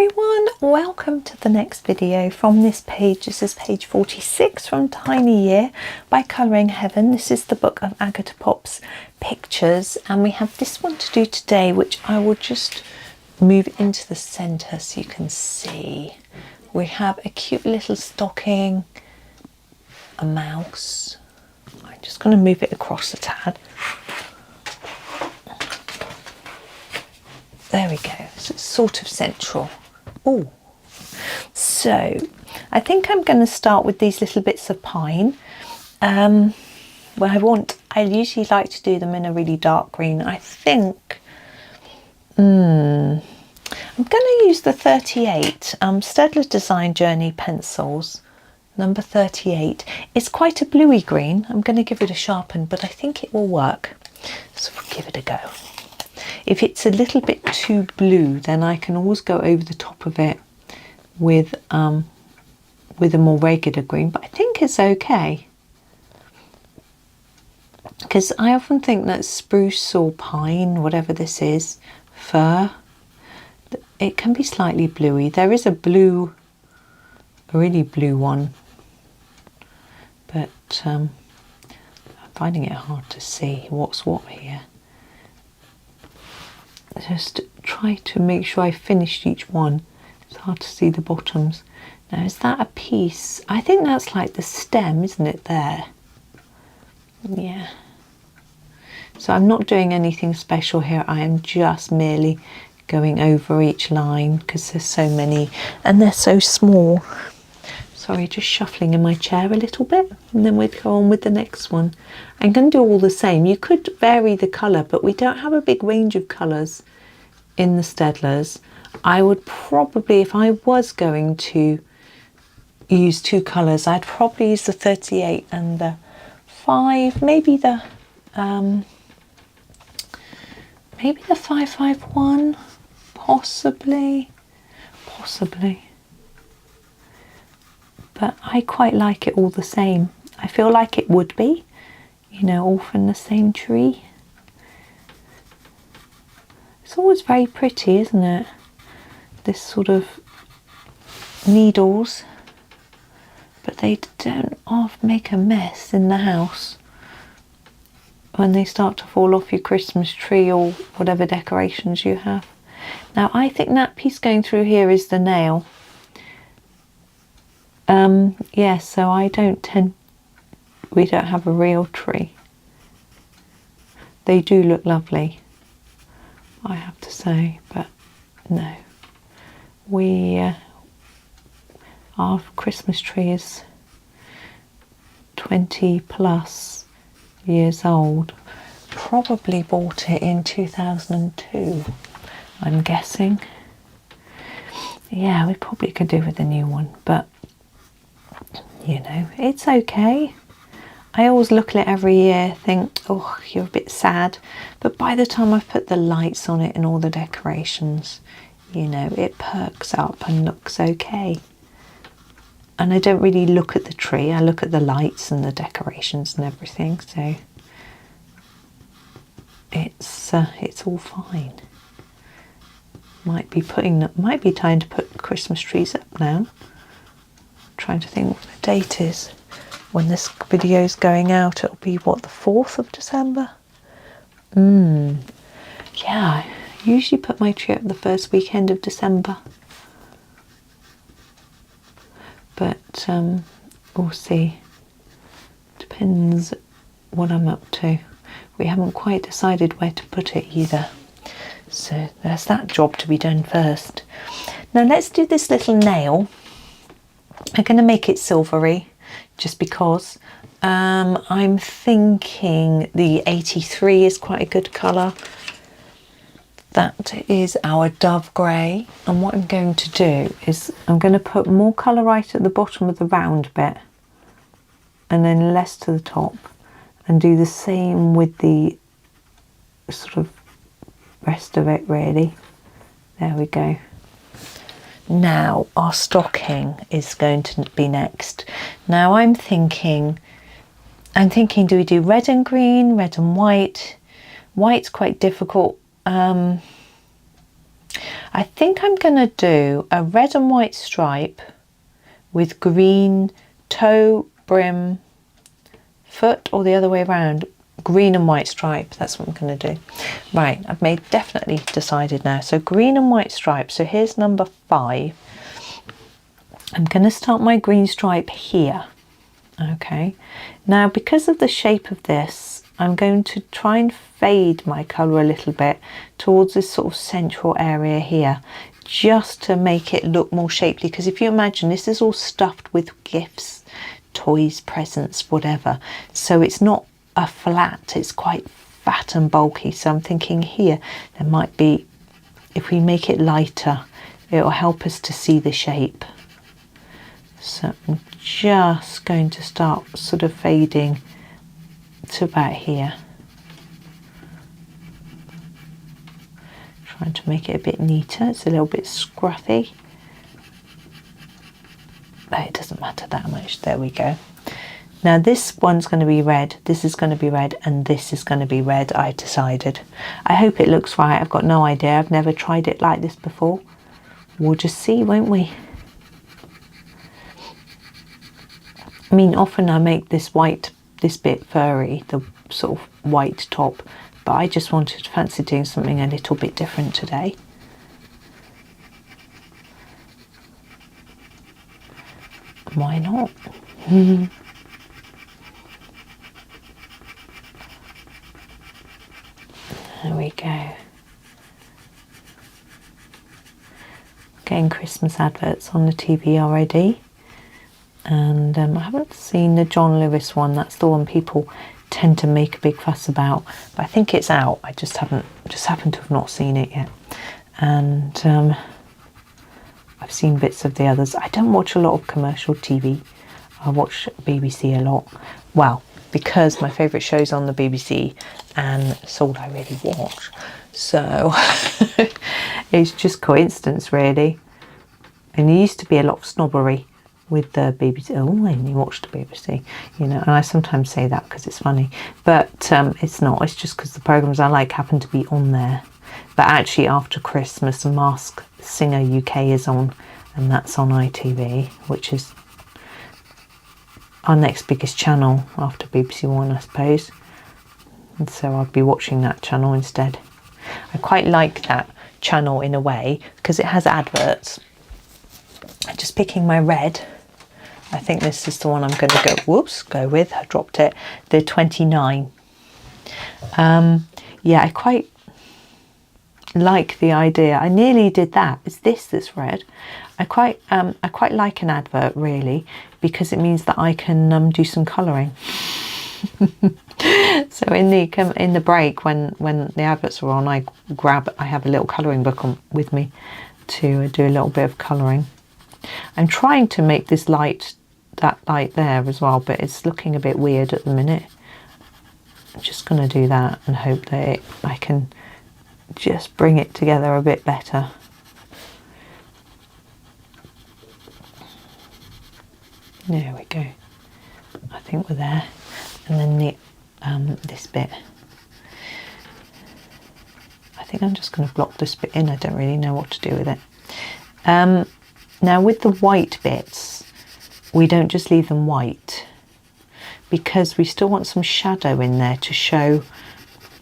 everyone, welcome to the next video from this page. This is page 46 from Tiny Year by Colouring Heaven. This is the book of Agotapop's pictures, and we have this one to do today, which I will just move into the centre so you can see. We have a cute little stocking, a mouse. I'm just going to move it across a tad. There we go, so it's sort of central. Oh, so I think I'm going to start with these little bits of pine. I usually like to do them in a really dark green. I think I'm going to use the 38 Staedtler Design Journey pencils, number 38. It's quite a bluey green. I'm going to give it a sharpen, but I think it will work, so we'll give it a go. If it's a little bit too blue, then I can always go over the top of it with a more regular green, but I think it's okay. Because I often think that spruce or pine, whatever this is, fir, it can be slightly bluey. There is a really blue one, but I'm finding it hard to see what's what here. Just try to make sure I finished each one. It's hard to see the bottoms. Now, is that a piece? I think that's like the stem, isn't it, there? Yeah. So I'm not doing anything special here. I am just merely going over each line because there's so many and they're so small. Sorry, just shuffling in my chair a little bit, and then we'd go on with the next one. I'm going to do all the same. You could vary the colour, but we don't have a big range of colours in the Staedtlers. I would probably, if I was going to use two colours, I'd probably use the 38 and the 5, maybe the 551, possibly. But I quite like it all the same. I feel like it would be, you know, all from the same tree. It's always very pretty, isn't it? This sort of needles, but they don't often make a mess in the house when they start to fall off your Christmas tree or whatever decorations you have. Now, I think that piece going through here is the nail. Yes, so we don't have a real tree. They do look lovely, I have to say, but no. Our Christmas tree is 20 plus years old. Probably bought it in 2002, I'm guessing. Yeah, we probably could do with a new one, but you know, it's okay. I always look at it every year, think, oh, you're a bit sad, but by the time I've put the lights on it and all the decorations, you know, it perks up and looks okay. And I don't really look at the tree, I look at the lights and the decorations and everything, so it's all fine. Might be time to put Christmas trees up now. Trying to think what the date is when this video is going out. It'll be what, the 4th of December? Yeah, I usually put my tree up the first weekend of December, but we'll see. Depends what I'm up to. We haven't quite decided where to put it either, so there's that job to be done first. Now let's do this little nail. I'm going to make it silvery just because I'm thinking the 83 is quite a good colour. That is our dove grey, and what I'm going to do is I'm going to put more colour right at the bottom of the round bit and then less to the top, and do the same with the sort of rest of it really. There we go. Now our stocking is going to be next. Now I'm thinking, do we do red and green, red and white? White's quite difficult. I think I'm going to do a red and white stripe with green toe, brim, foot, or the other way around. Green and white stripe, that's what I'm going to do. Right, I've definitely decided now. So green and white stripe. So here's number 5. I'm going to start my green stripe here. Okay, now because of the shape of this, I'm going to try and fade my colour a little bit towards this sort of central area here, just to make it look more shapely. Because if you imagine, this is all stuffed with gifts, toys, presents, whatever. So it's not a flat, it's quite fat and bulky. So I'm thinking here, there might be, if we make it lighter, it will help us to see the shape. So I'm just going to start sort of fading to about here. Trying to make it a bit neater. It's a little bit scruffy, but it doesn't matter that much. There we go. Now this one's going to be red, this is going to be red, and this is going to be red, I decided. I hope it looks right. I've got no idea. I've never tried it like this before. We'll just see, won't we? I mean, often I make this bit furry, the sort of white top, but I just fancy doing something a little bit different today. Why not? There we go. Getting Christmas adverts on the TV already. And I haven't seen the John Lewis one. That's the one people tend to make a big fuss about, but I think it's out. I just happen to have not seen it yet. And I've seen bits of the others. I don't watch a lot of commercial TV. I watch BBC a lot. Well, because my favourite show's on the BBC, and it's all I really watch. So it's just coincidence, really. And there used to be a lot of snobbery with the BBC. Oh, I only watched the BBC, you know, and I sometimes say that because it's funny, but it's not. It's just because the programmes I like happen to be on there. But actually, after Christmas, Masked Singer UK is on, and that's on ITV, which is our next biggest channel after BBC One, I suppose. And so I'll be watching that channel instead. I quite like that channel in a way because it has adverts. I'm just picking my red. I think this is the one I'm going to go with. I dropped it. The 29. Yeah, I quite like the idea. I nearly did that. It's this that's red. I quite like an advert, really, because it means that I can do some colouring. So in the break when the adverts are on, I have a little colouring book with me to do a little bit of colouring. I'm trying to make this that light there as well, but it's looking a bit weird at the minute. I'm just going to do that and hope that I can just bring it together a bit better. There we go. I think we're there. And then this bit. I think I'm just going to block this bit in. I don't really know what to do with it. Now with the white bits, we don't just leave them white, because we still want some shadow in there to show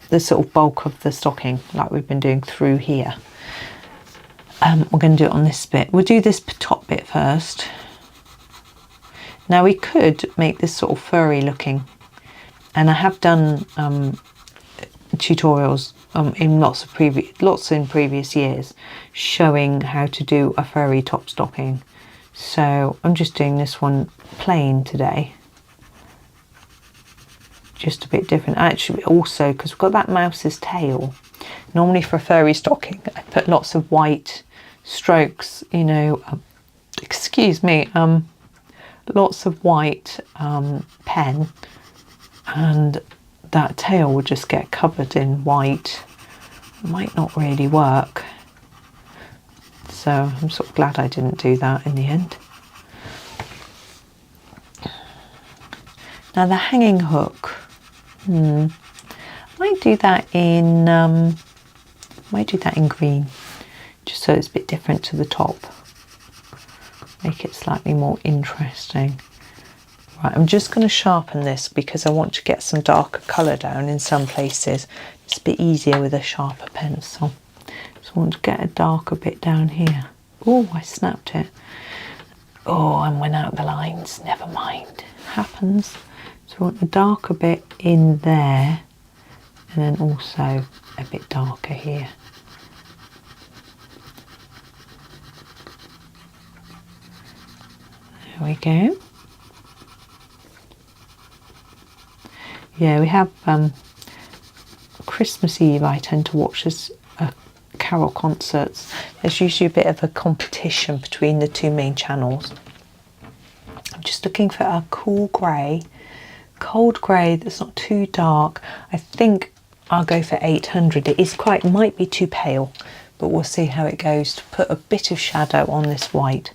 the sort of bulk of the stocking, like we've been doing through here. We're going to do it on this bit. We'll do this top bit first. Now we could make this sort of furry looking, and I have done tutorials in lots in previous years showing how to do a furry top stocking. So I'm just doing this one plain today, just a bit different. Actually, also because we've got that mouse's tail. Normally for a furry stocking, I put lots of white strokes, you know, excuse me, lots of white pen, and that tail would just get covered in white. It might not really work. So I'm sort of glad I didn't do that in the end. Now the hanging hook, I might do that in green, just just so it's a bit different to the top. Make it slightly more interesting. Right, I'm just going to sharpen this because I want to get some darker colour down in some places. It's a bit easier with a sharper pencil. So I want to get a darker bit down here. Oh, I snapped it. Oh, I went out the lines. Never mind. Happens. So I want a darker bit in there, and then also a bit darker here. There we go. Yeah, we have Christmas Eve. I tend to watch this carol concerts. There's usually a bit of a competition between the two main channels. I'm just looking for a cool grey, cold grey that's not too dark. I think I'll go for 800. It is quite, might be too pale, but we'll see how it goes. To put a bit of shadow on this white.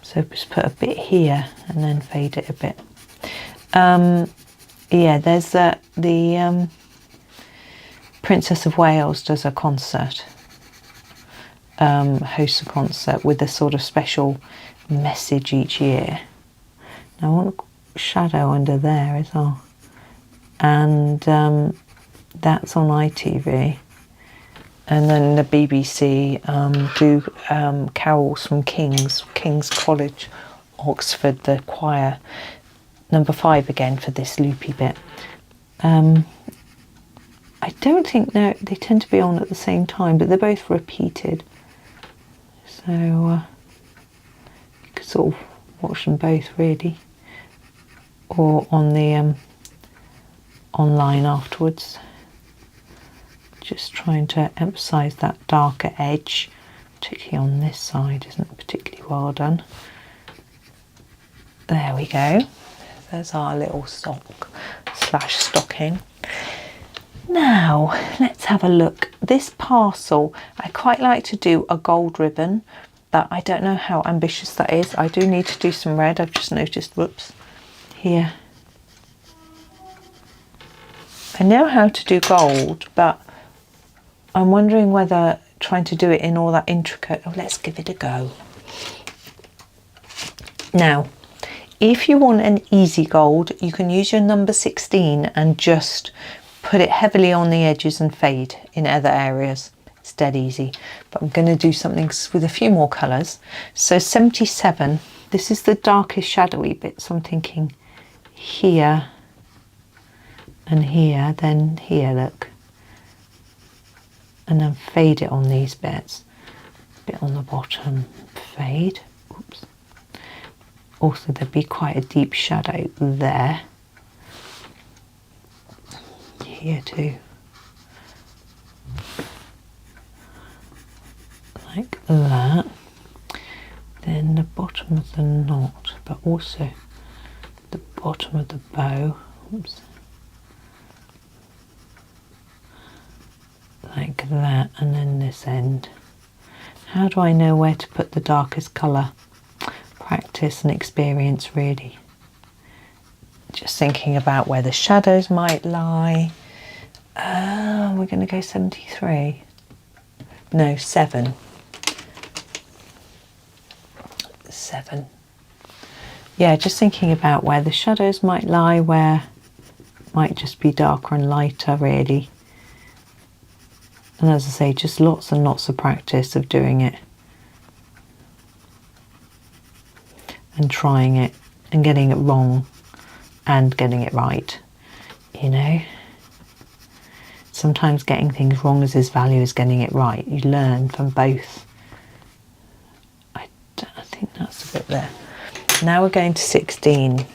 So just put a bit here and then fade it a bit. Yeah, there's the Princess of Wales does a concert, hosts a concert with a sort of special message each year. Now I want a shadow under there as well, and that's on ITV. And then the BBC do carols from King's College, Oxford, the choir. Number 5 again for this loopy bit. I don't think they tend to be on at the same time, but they're both repeated. So you could sort of watch them both really, or on the online afterwards. Just trying to emphasise that darker edge, particularly on this side, isn't particularly well done. There we go. There's our little sock / stocking. Now let's have a look. This parcel, I quite like to do a gold ribbon, but I don't know how ambitious that is. I do need to do some red. I've just noticed, whoops, here. I know how to do gold, but I'm wondering whether trying to do it in all that intricate. Oh, let's give it a go. Now, if you want an easy gold, you can use your number 16 and just put it heavily on the edges and fade in other areas. It's dead easy. But I'm going to do something with a few more colours. So 77, this is the darkest shadowy bit. So I'm thinking here and here, then here, look. And then fade it on these bits. A bit on the bottom, fade. Oops. Also, there'd be quite a deep shadow there. Here too. Like that. Then the bottom of the knot, but also the bottom of the bow. Oops. Like that, and then this end. How do I know where to put the darkest colour? Practice and experience, really. Just thinking about where the shadows might lie. We're going to go 73. No, 7. 7. Yeah, just thinking about where the shadows might lie, where might just be darker and lighter, really. And as I say, just lots and lots of practice of doing it and trying it and getting it wrong and getting it right, you know. Sometimes getting things wrong is as value as getting it right. You learn from both. I think that's a bit there. Now we're going to 16.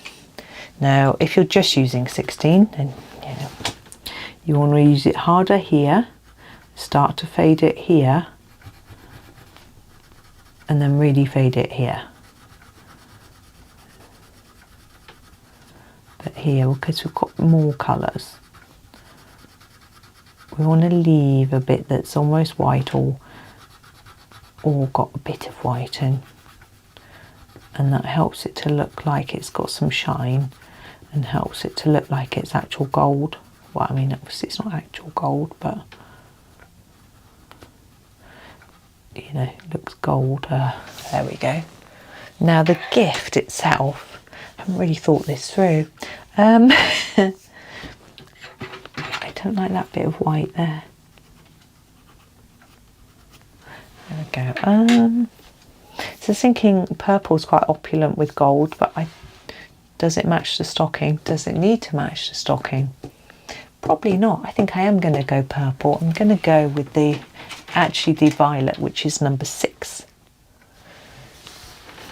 Now, if you're just using 16, then you know, you want to use it harder here. Start to fade it here and then really fade it here. But here, because we've got more colours, we want to leave a bit that's almost white or got a bit of white in, and that helps it to look like it's got some shine and helps it to look like it's actual gold. Well, I mean, obviously it's not actual gold, but you know, looks gold. There we go. Now the gift itself, I haven't really thought this through. I don't like that bit of white there. There we go. So thinking purple's quite opulent with gold, but does it match the stocking? Does it need to match the stocking? Probably not. I think I am going to go purple. I'm going to go with the violet, which is number 6.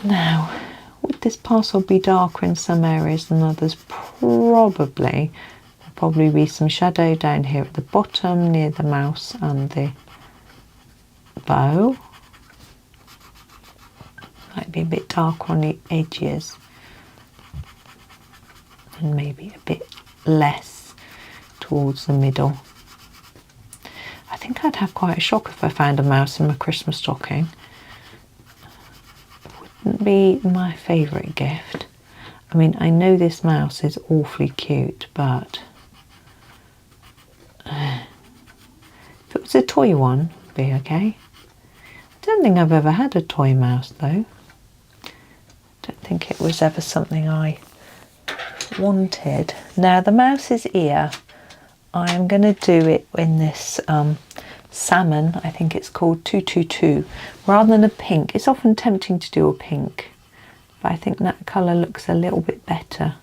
Now, would this parcel be darker in some areas than others? Probably. There'll probably be some shadow down here at the bottom near the mouse and the bow. Might be a bit darker on the edges. And maybe a bit less towards the middle. I think I'd have quite a shock if I found a mouse in my Christmas stocking. Wouldn't be my favourite gift. I mean, I know this mouse is awfully cute, but if it was a toy one, it'd be okay. I don't think I've ever had a toy mouse though. Don't think it was ever something I wanted. Now the mouse's ear, I am going to do it in this salmon, I think it's called 222, rather than a pink. It's often tempting to do a pink, but I think that colour looks a little bit better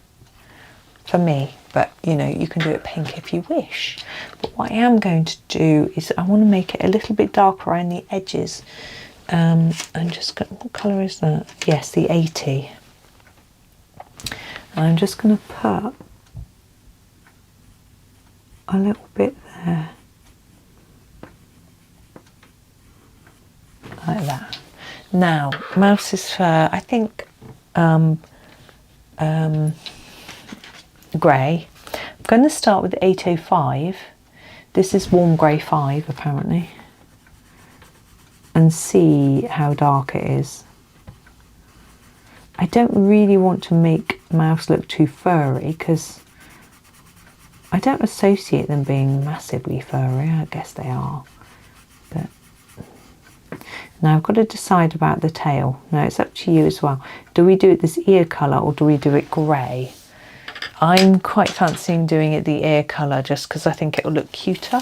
for me. But you know, you can do it pink if you wish. But what I am going to do is I want to make it a little bit darker around the edges. I'm just going, what colour is that? Yes, the 80. I'm just going to put a little bit there, like that. Now, mouse's fur, I think grey. I'm going to start with 805. This is warm grey 5 apparently, and see how dark it is. I don't really want to make mouse look too furry because I don't associate them being massively furry. I guess they are. But now I've got to decide about the tail. Now it's up to you as well. Do we do it this ear colour or do we do it grey? I'm quite fancying doing it the ear colour just because I think it will look cuter,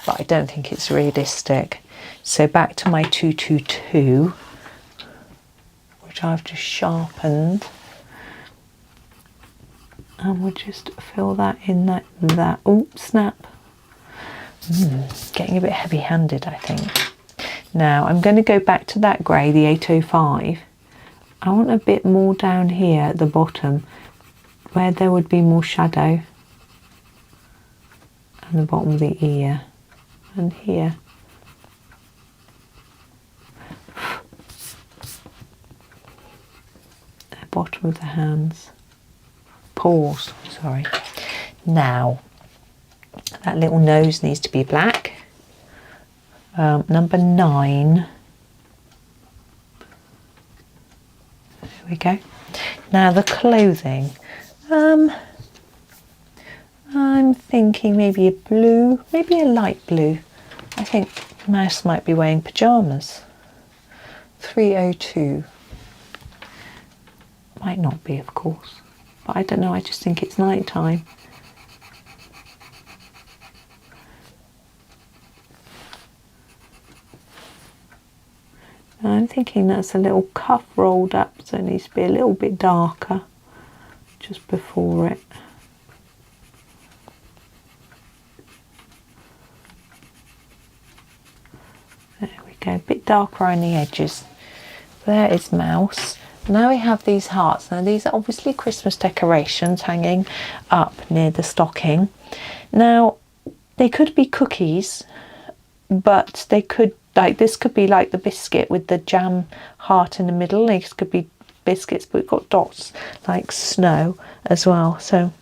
but I don't think it's realistic. So back to my 222, which I've just sharpened. And we'll just fill that in that. Oh, snap. Getting a bit heavy-handed, I think. Now, I'm going to go back to that grey, the 805. I want a bit more down here at the bottom, where there would be more shadow. And the bottom of the ear. And here. The bottom of the hands. Paws, sorry. Now, that little nose needs to be black. Number 9. There we go. Now the clothing. I'm thinking maybe a blue, maybe a light blue. I think Mouse might be wearing pyjamas. 302. Might not be, of course. But I don't know, I just think it's night time. I'm thinking that's a little cuff rolled up, so it needs to be a little bit darker just before it. There we go, a bit darker around the edges. There is Mouse. Now we have these hearts. Now these are obviously Christmas decorations hanging up near the stocking. Now they could be cookies, but they could, like this could be like the biscuit with the jam heart in the middle. These could be biscuits, but we've got dots like snow as well. So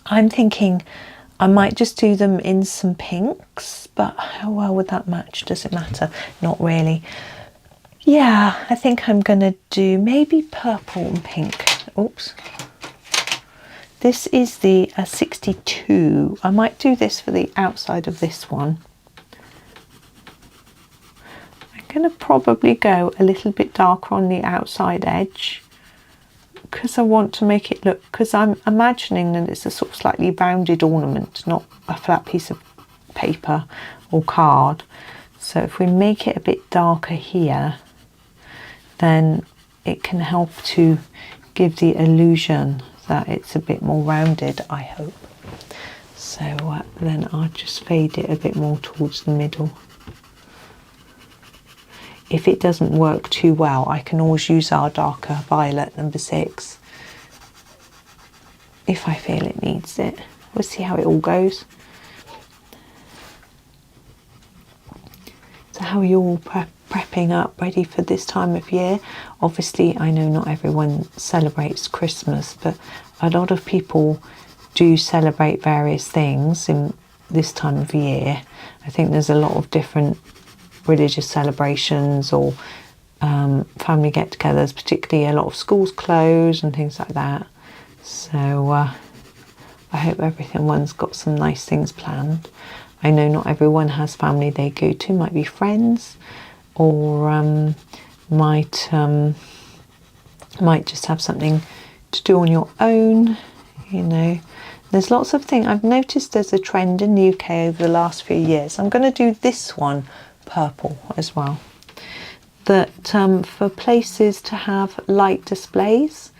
I'm thinking I might just do them in some pinks, but how well would that match? Does it matter? Not really. Yeah, I think I'm going to do maybe purple and pink. Oops. This is the 62. I might do this for the outside of this one. I'm going to probably go a little bit darker on the outside edge because I want to make it look, because I'm imagining that it's a sort of slightly rounded ornament, not a flat piece of paper or card. So if we make it a bit darker here, then it can help to give the illusion that it's a bit more rounded, I hope. So then I'll just fade it a bit more towards the middle. If it doesn't work too well, I can always use our darker violet, number 6, if I feel it needs it. We'll see how it all goes. So how are you all prepping up, ready for this time of year? Obviously, I know not everyone celebrates Christmas, but a lot of people do celebrate various things in this time of year. I think there's a lot of different religious celebrations or family get-togethers, particularly a lot of schools close and things like that. So I hope everyone's got some nice things planned. I know not everyone has family they go to, might be friends, or might just have something to do on your own, you know. There's lots of things. I've noticed there's a trend in the UK over the last few years. I'm going to do this one purple as well, that for places to have light displays,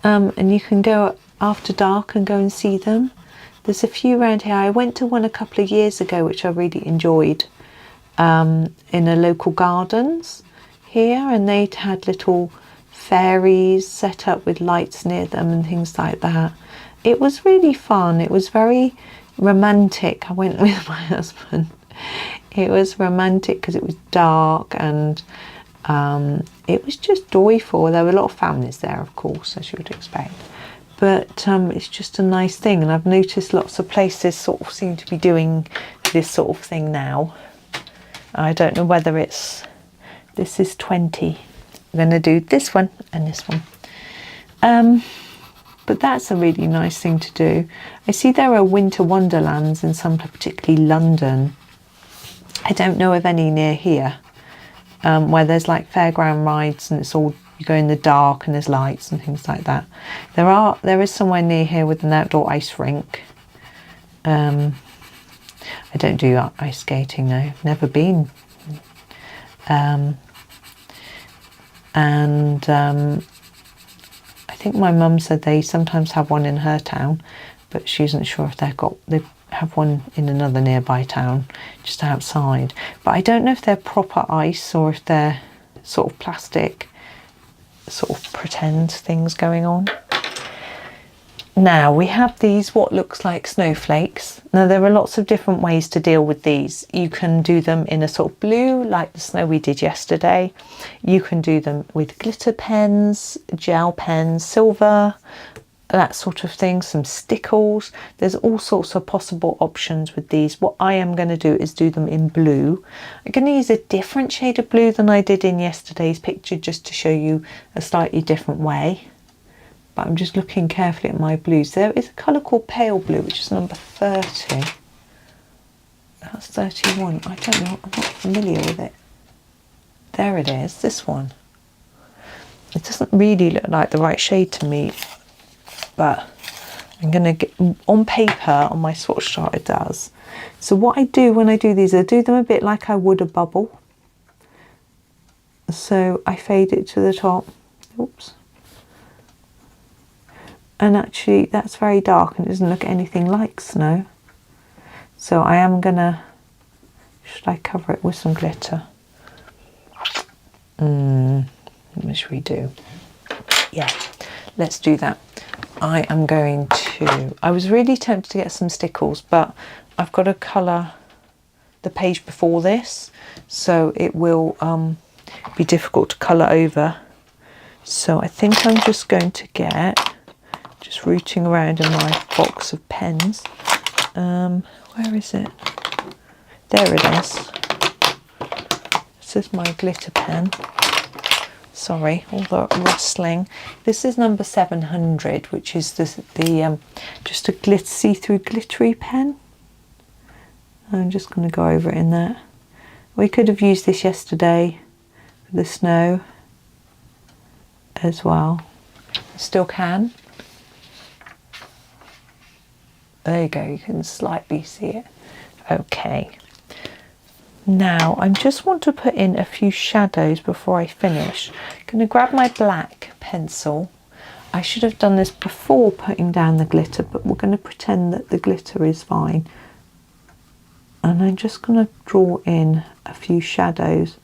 and you can go after dark and go and see them. There's a few around here. I went to one a couple of years ago which I really enjoyed, in a local gardens here, and they'd had little fairies set up with lights near them and things like that. It was really fun. It was very romantic. I went with my husband. It was romantic because it was dark, and it was just joyful. There were a lot of families there, of course, as you would expect. But it's just a nice thing, and I've noticed lots of places sort of seem to be doing this sort of thing now. I don't know whether it's... This is 20. I'm going to do this one and this one. But that's a really nice thing to do. I see there are winter wonderlands in some, particularly London. I don't know of any near here, where there's like fairground rides and it's all, you go in the dark and there's lights and things like that. There is somewhere near here with an outdoor ice rink. I don't do ice skating though, never been. I think my mum said they sometimes have one in her town, but she isn't sure if they have one in another nearby town just outside. But I don't know if they're proper ice or if they're sort of plastic, sort of pretend things going on. Now we have these what looks like snowflakes. Now there are lots of different ways to deal with these. You can do them in a sort of blue like the snow we did yesterday. You can do them with glitter pens, gel pens, silver, that sort of thing, some stickles. There's all sorts of possible options with these. What I am going to do is do them in blue. I'm going to use a different shade of blue than I did in yesterday's picture, just to show you a slightly different way. But I'm just looking carefully at my blues. There is a colour called pale blue, which is number 30. That's 31. I don't know, I'm not familiar with it. There it is, this one. It doesn't really look like the right shade to me, but I'm going to get on paper, on my swatch chart it does. So what I do when I do these, I do them a bit like I would a bubble. So I fade it to the top. Oops. And actually that's very dark and it doesn't look anything like snow. So I am gonna, should I cover it with some glitter? What should we do? Yeah, let's do that. I am going to, I was really tempted to get some stickles, but I've got to colour the page before this, so it will be difficult to colour over. So I think I'm just going to get, just rooting around in my box of pens. Where is it? There it is. This is my glitter pen. Sorry, all the rustling. This is number 700, which is the just a see-through glittery pen. I'm just going to go over it in there. We could have used this yesterday for the snow as well. Still can. There you go, you can slightly see it. Okay. Now I just want to put in a few shadows before I finish. I'm going to grab my black pencil. I should have done this before putting down the glitter, but we're going to pretend that the glitter is fine. And I'm just going to draw in a few shadows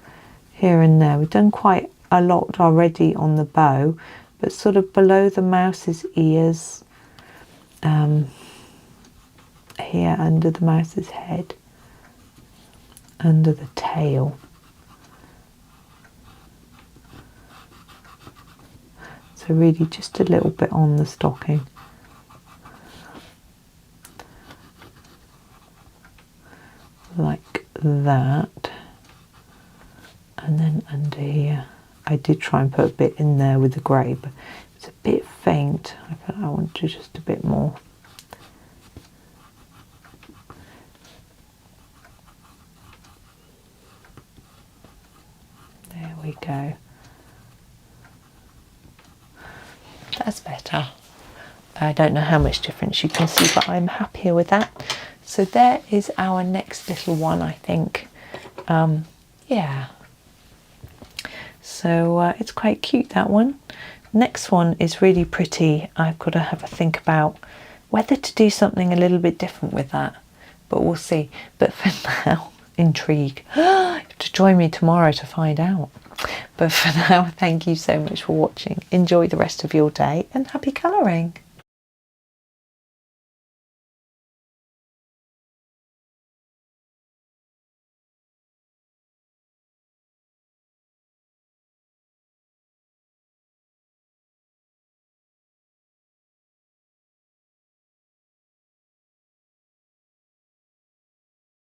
here and there. We've done quite a lot already on the bow, but sort of below the mouse's ears, here under the mouse's head, under the tail. So really just a little bit on the stocking. Like that. And then under here, I did try and put a bit in there with the grey, but it's a bit faint. I want to just a bit more. There we go. That's better. I don't know how much difference you can see, but I'm happier with that. So there is our next little one, I think. Yeah. So it's quite cute, that one. Next one is really pretty. I've got to have a think about whether to do something a little bit different with that, but we'll see. But for now, intrigue. You have to join me tomorrow to find out. But for now, thank you so much for watching. Enjoy the rest of your day and happy colouring.